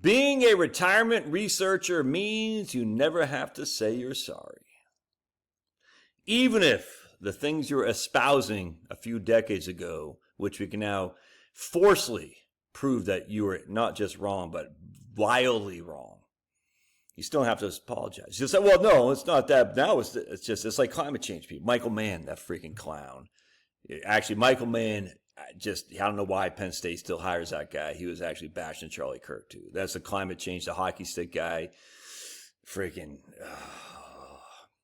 Being a retirement researcher means you never have to say you're sorry. Even if the things you were espousing a few decades ago, which we can now forcefully prove that you were not just wrong, but wildly wrong, you still have to apologize. You say, well, no, it's not that. Now it's like climate change people. Michael Mann, that freaking clown. Actually, Michael Mann, I don't know why Penn State still hires that guy. He was actually bashing Charlie Kirk, too. That's the climate change, the hockey stick guy. Freaking...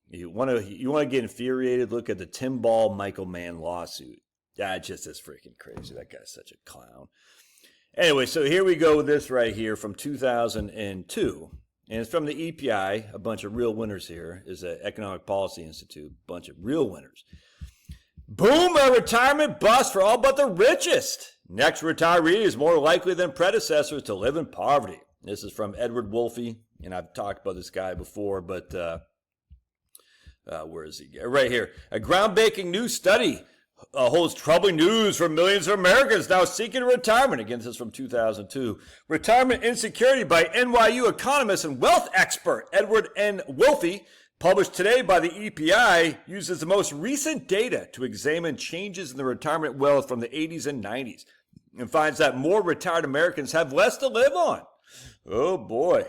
You want to get infuriated? Look at the Tim Ball Michael Mann lawsuit. That just is freaking crazy. That guy's such a clown. Anyway, so here we go with this right here from 2002. And it's from the EPI, a bunch of real winners here, is the Economic Policy Institute, a bunch of real winners. Boom, a retirement bust for all but the richest. Next retiree is more likely than predecessors to live in poverty. This is from Edward Wolfe, and I've talked about this guy before, but... where is he? Right here. A groundbreaking new study holds troubling news for millions of Americans now seeking retirement. Again, this is from 2002. Retirement Insecurity by NYU economist and wealth expert Edward N. Wolfe, published today by the EPI, uses the most recent data to examine changes in the retirement wealth from the 80s and 90s and finds that more retired Americans have less to live on. Oh, boy.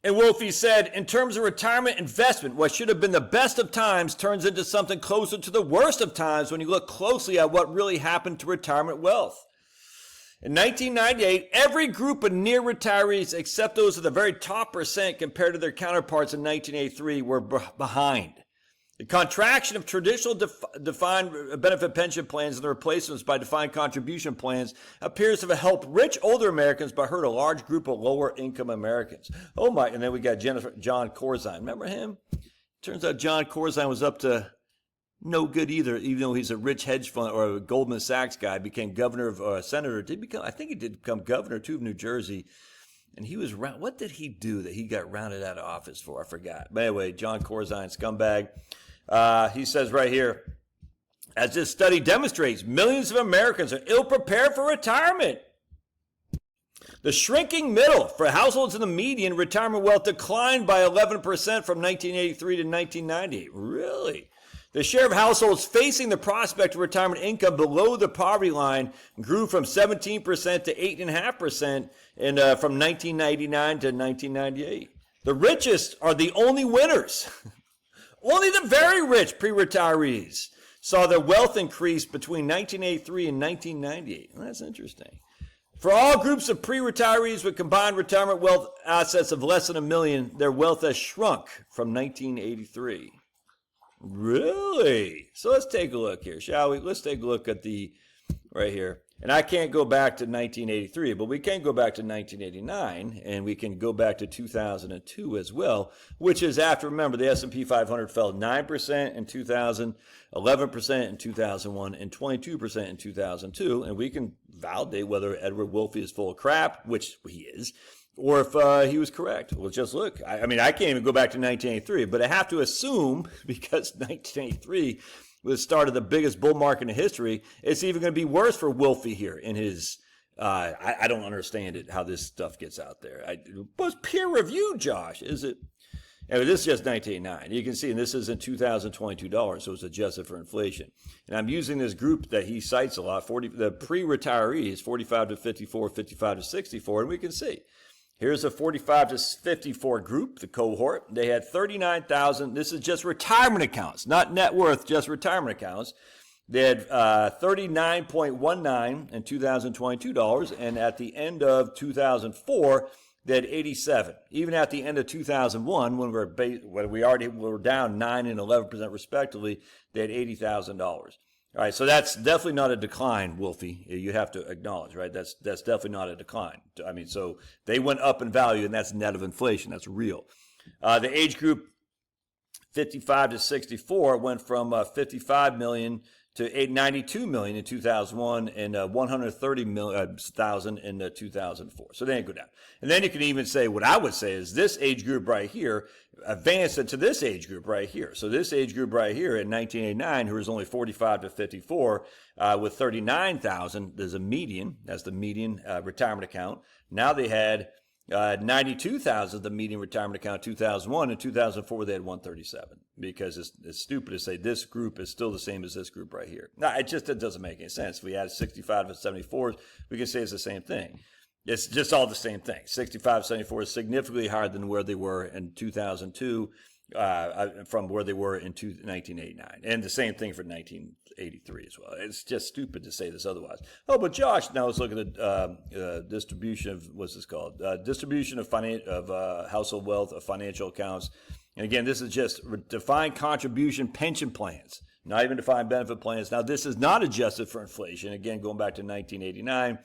And Wolfe said, in terms of retirement investment, what should have been the best of times turns into something closer to the worst of times when you look closely at what really happened to retirement wealth. In 1998, every group of near retirees, except those of the very top percent compared to their counterparts in 1983, were behind. The contraction of traditional defined benefit pension plans and the replacements by defined contribution plans appears to have helped rich older Americans but hurt a large group of lower income Americans. Oh my, and then we got John Corzine. Remember him? Turns out John Corzine was up to no good either, even though he's a rich hedge fund or a Goldman Sachs guy, became governor of, senator, I think he did become governor too of New Jersey. And he was, what did he do that he got rounded out of office for? I forgot. But anyway, John Corzine, scumbag. He says right here, as this study demonstrates, millions of Americans are ill-prepared for retirement. The shrinking middle for households in the median retirement wealth declined by 11% from 1983 to 1998. Really? The share of households facing the prospect of retirement income below the poverty line grew from 17% to 8.5% from 1999 to 1998. The richest are the only winners. Only the very rich pre-retirees saw their wealth increase between 1983 and 1998. Well, that's interesting. For all groups of pre-retirees with combined retirement wealth assets of less than $1 million, their wealth has shrunk from 1983. Really? So let's take a look here, shall we? Let's take a look at the, right here. And I can't go back to 1983, but we can go back to 1989, and we can go back to 2002 as well, which is after, remember, the S&P 500 fell 9% in 2000, 11% in 2001, and 22% in 2002, and we can validate whether Edward Wolfe is full of crap, which he is, or if he was correct. Well, just look. I mean, I can't even go back to 1983, but I have to assume, because 1983 was the start of the biggest bull market in history, it's even going to be worse for Wolfe here in his, I don't understand it, how this stuff gets out there. But it's peer review, Josh, is it? Anyway, this is just 1989. You can see, and this is in $2022, so it's adjusted for inflation. And I'm using this group that he cites a lot, the pre-retirees, 45 to 54, 55 to 64, and we can see. Here's a 45 to 54 group, the cohort. They had 39,000. This is just retirement accounts, not net worth, just retirement accounts. They had 39.19 in 2022 dollars, and at the end of 2004, they had 87. Even at the end of 2001, when we already were down 9 and 11% respectively, they had $80,000. All right, so that's definitely not a decline, Wolfe. You have to acknowledge, right? That's definitely not a decline. I mean, so they went up in value, and that's net of inflation. That's real. The age group 55 to 64 went from 55 million to 92 million in 2001 and 130,000 in 2004. So they didn't go down. And then you can even say, what I would say is this age group right here advanced into this age group right here. So this age group right here in 1989, who was only 45 to 54 with 39,000, there's a median. That's the median retirement account. Now they had 92,000 the median retirement account in 2001. In 2004, they had 137, because it's stupid to say this group is still the same as this group right here. No, it doesn't make any sense. If we add 65 and 74, we can say it's the same thing. It's just all the same thing. 65, 74 is significantly higher than where they were in 2002, from where they were in 1989. And the same thing for 1983 as well. It's just stupid to say this otherwise. Oh, but Josh, now let's look at the distribution of, what's this called? Distribution of household wealth of financial accounts. And again, this is just defined contribution pension plans, not even defined benefit plans. Now, this is not adjusted for inflation. Again, going back to 1989.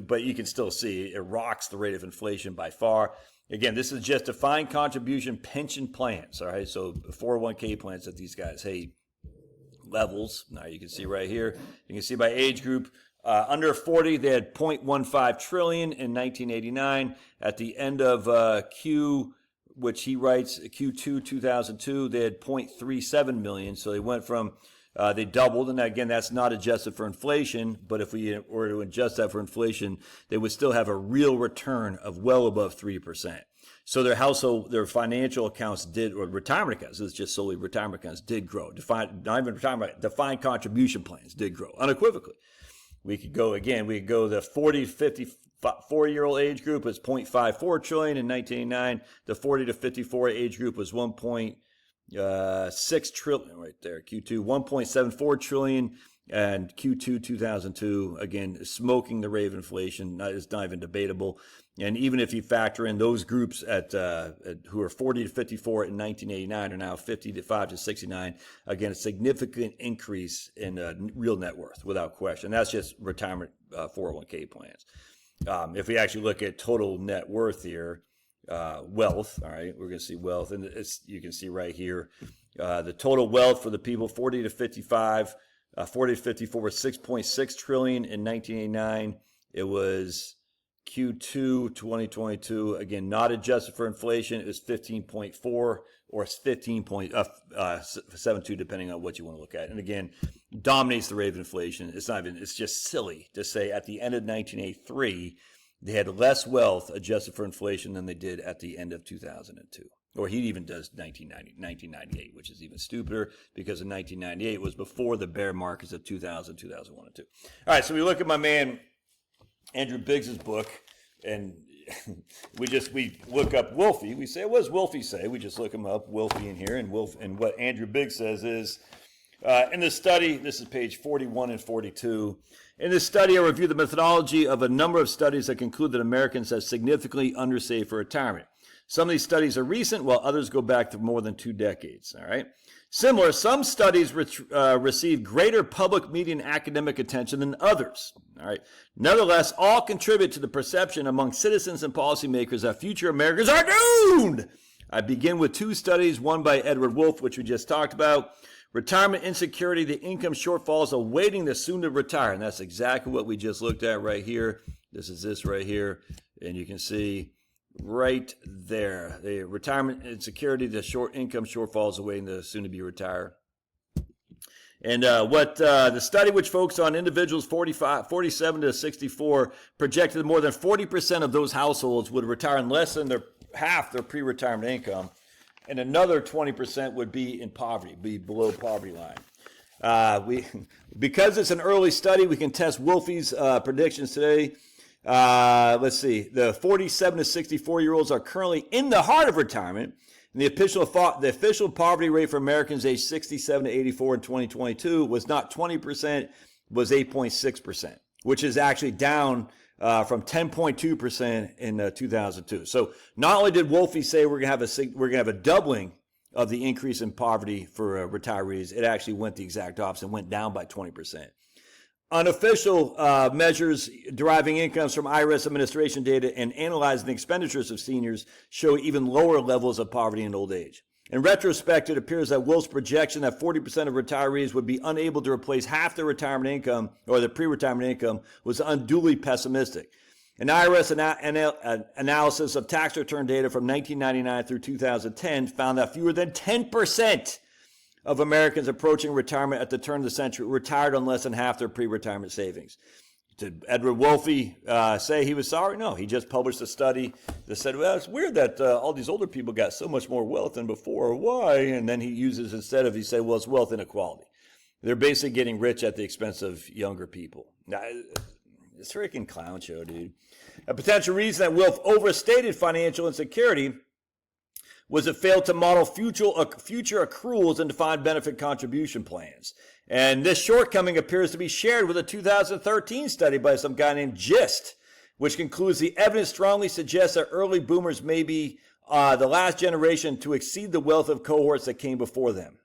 But you can still see it rocks the rate of inflation by far. Again, this is just defined contribution pension plans, all right? So 401k plans that these guys hate. Levels, now you can see right here. You can see by age group, under 40, they had 0.15 trillion in 1989. At the end of Q, which he writes, Q2 2002, they had 0.37 million. So they went from, they doubled. And again, that's not adjusted for inflation. But if we were to adjust that for inflation, they would still have a real return of well above 3%. So their financial accounts or retirement accounts, it's just solely retirement accounts, did grow. Not even retirement, defined contribution plans did grow unequivocally. We could go the 40 to 54-year-old age group was 0.54 trillion in 1989. The 40 to 54 age group was 1.6 trillion right there. Q2, 1.74 trillion. And Q2 2002, again, smoking the rate of inflation. It's not even debatable. And even if you factor in those groups who are 40 to 54 in 1989 are now 55 to 69, again, a significant increase in real net worth without question. That's just retirement 401k plans. If we actually look at total net worth here, wealth, all right, we're going to see wealth. And you can see right here, the total wealth for the people 40 to 55, 40 to 54 was 6.6 trillion in 1989. It was Q2 2022, again, not adjusted for inflation, it was 15.4 or 15.72, depending on what you want to look at. And again, dominates the rate of inflation. It's just silly to say at the end of 1983, they had less wealth adjusted for inflation than they did at the end of 2002. Or he even does 1998, which is even stupider, because in 1998 was before the bear markets of 2000, 2001, and 2. All right, so we look at my man Andrew Biggs's book, and we look up Wolfie. We say, what does Wolfie say? We just look him up, Wolfie in here, and what Andrew Biggs says is, in this study, this is page 41 and 42. In this study, I review the methodology of a number of studies that conclude that Americans have significantly undersaved for retirement. Some of these studies are recent, while others go back to more than 2 decades. All right. Similar, some studies receive greater public media and academic attention than others. All right. Nevertheless, all contribute to the perception among citizens and policymakers that future Americans are doomed. I begin with 2 studies, one by Edward Wolfe, which we just talked about. Retirement insecurity, the income shortfalls awaiting the soon to retire. And that's exactly what we just looked at right here. This is this right here. And you can see right there, the retirement insecurity, the income shortfalls awaiting the soon to be retire. And the study, which focused on individuals 47 to 64, projected that more than 40% of those households would retire in less than half their pre-retirement income, and another 20% would be in poverty, be below poverty line. Because it's an early study, we can test Wolfie's predictions today. Let's see. The 47 to 64-year-olds are currently in the heart of retirement. And the official poverty rate for Americans aged 67 to 84 in 2022 was not 20%, was 8.6%, which is actually down from 10.2% in 2002. So not only did Wolfie say we're gonna have a doubling of the increase in poverty for retirees, it actually went the exact opposite, went down by 20%. Unofficial measures deriving incomes from IRS administration data and analyzing the expenditures of seniors show even lower levels of poverty in old age. In retrospect, it appears that Wolf's projection that 40% of retirees would be unable to replace half their retirement income or their pre-retirement income was unduly pessimistic. An IRS analysis of tax return data from 1999 through 2010 found that fewer than 10% of Americans approaching retirement at the turn of the century retired on less than half their pre-retirement savings. Did Edward Wolfe say he was sorry? No, he just published a study that said, well, it's weird that all these older people got so much more wealth than before. Why? And then he uses, instead of, he said, well, it's wealth inequality. They're basically getting rich at the expense of younger people. Now, it's a freaking clown show, dude. A potential reason that Wolfe overstated financial insecurity was it failed to model future accruals and defined benefit contribution plans. And this shortcoming appears to be shared with a 2013 study by some guy named Gist, which concludes the evidence strongly suggests that early boomers may be the last generation to exceed the wealth of cohorts that came before them.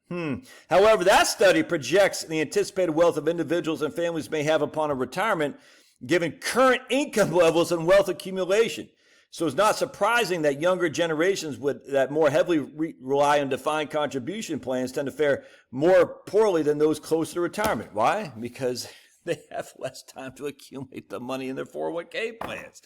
However, that study projects the anticipated wealth of individuals and families may have upon a retirement, given current income levels and wealth accumulation. So it's not surprising that younger generations that more heavily rely on defined contribution plans tend to fare more poorly than those closer to retirement. Why? Because they have less time to accumulate the money in their 401k plans.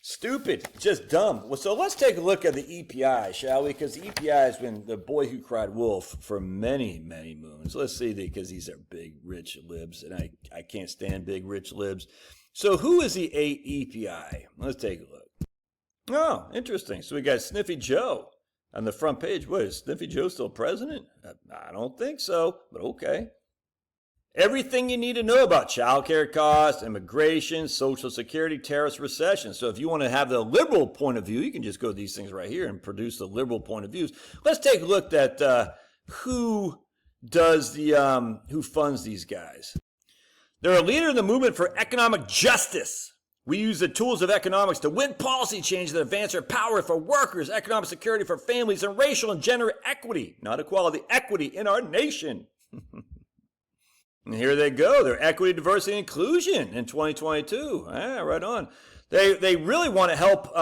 Stupid, just dumb. Well, so let's take a look at the EPI, shall we? Because the EPI has been the boy who cried wolf for many, many moons. Let's see, because these are big, rich libs, and I can't stand big, rich libs. So who is the EPI? Let's take a look. Oh, interesting. So we got Sniffy Joe on the front page. What, is Sniffy Joe still president? I don't think so, but okay. Everything you need to know about child care costs, immigration, Social Security, tariffs, recession. So if you want to have the liberal point of view, you can just go to these things right here and produce the liberal point of views. Let's take a look at who funds these guys. They're a leader in the movement for economic justice. We use the tools of economics to win policy change that advance our power for workers, economic security for families, and racial and gender equity, not equality, equity in our nation. And here they go. They're equity, diversity, and inclusion in 2022. Right on. They really want to help,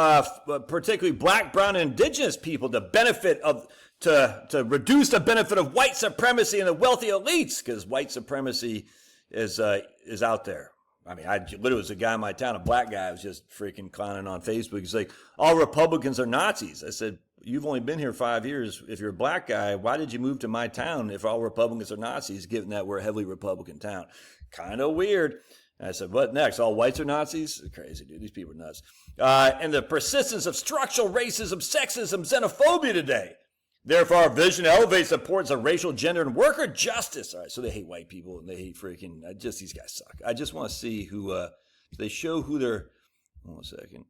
particularly black, brown, and indigenous people to benefit of to reduce the benefit of white supremacy and the wealthy elites, because white supremacy is out there. I mean, I literally was a guy in my town, a black guy, was just freaking clowning on Facebook. He's like, all Republicans are Nazis. I said, you've only been here 5 years. If you're a black guy, why did you move to my town if all Republicans are Nazis, given that we're a heavily Republican town? Kind of weird. And I said, what next? All whites are Nazis? Crazy, dude. These people are nuts. And the persistence of structural racism, sexism, xenophobia today. Therefore, our vision elevates the importance of racial, gender, and worker justice. All right, so they hate white people, and they hate freaking, these guys suck. I just want to see who, they show who they're, hold on a second.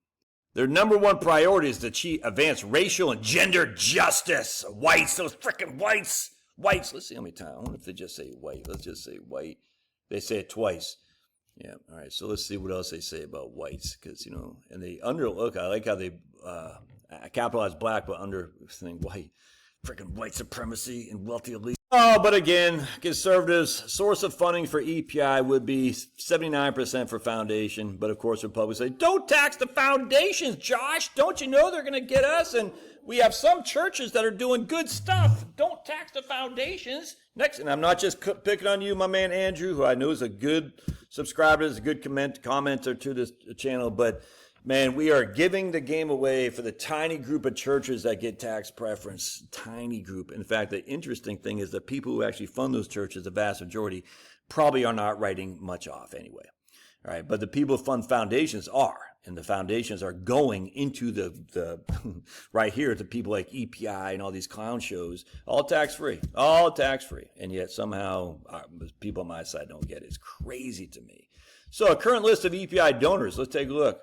Their number one priority is to advance racial and gender justice. Whites, those freaking whites. Whites, let's see how many times. I wonder if they just say white. Let's just say white. They say it twice. Yeah, all right, so let's see what else they say about whites. Because, and they look, I like how they capitalize black, but under thing white. Freaking white supremacy and wealthy elite. Oh, but again, conservatives' source of funding for EPI would be 79% for foundation. But of course, Republicans say, don't tax the foundations, Josh. Don't you know they're going to get us? And we have some churches that are doing good stuff. Don't tax the foundations. Next, and I'm not just picking on you, my man Andrew, who I know is a good subscriber, is a good commenter to this channel, but man, we are giving the game away for the tiny group of churches that get tax preference. Tiny group. In fact, the interesting thing is the people who actually fund those churches, the vast majority, probably are not writing much off anyway. All right, but the people who fund foundations are, and the foundations are going into the right here to people like EPI and all these clown shows, all tax-free, and yet somehow people on my side don't get it. It's crazy to me. So a current list of EPI donors, let's take a look.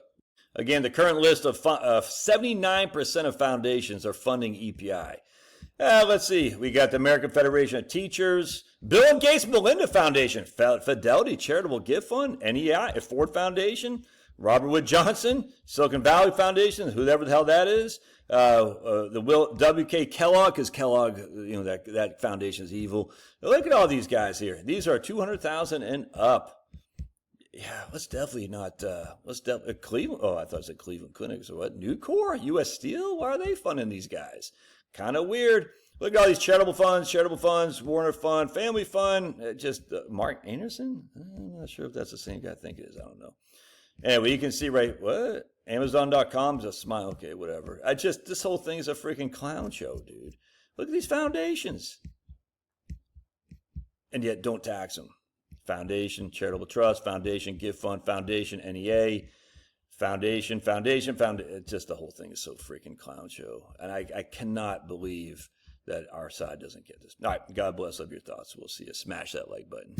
Again, the current list of 79% of foundations are funding EPI. Let's see. We got the American Federation of Teachers, Bill and Gates and Melinda Foundation, Fidelity Charitable Gift Fund, NEI, Ford Foundation, Robert Wood Johnson, Silicon Valley Foundation, whoever the hell that is, the W.K. Kellogg, because Kellogg, that foundation is evil. Look at all these guys here. These are 200,000 and up. Yeah, let's definitely not, Cleveland, I thought it said Cleveland Clinic, so what, Nucor, U.S. Steel, why are they funding these guys? Kind of weird. Look at all these charitable funds, Warner Fund, Family Fund, Mark Anderson? I'm not sure if that's the same guy I think it is, I don't know. Anyway, you can see what? Amazon.com is a smile, okay, whatever. This whole thing is a freaking clown show, dude. Look at these foundations. And yet, don't tax them. Foundation, Charitable Trust, Foundation, Gift Fund, Foundation, NEA, Foundation. Just the whole thing is so freaking clown show. And I cannot believe that our side doesn't get this. All right, God bless. Love your thoughts. We'll see you. Smash that like button.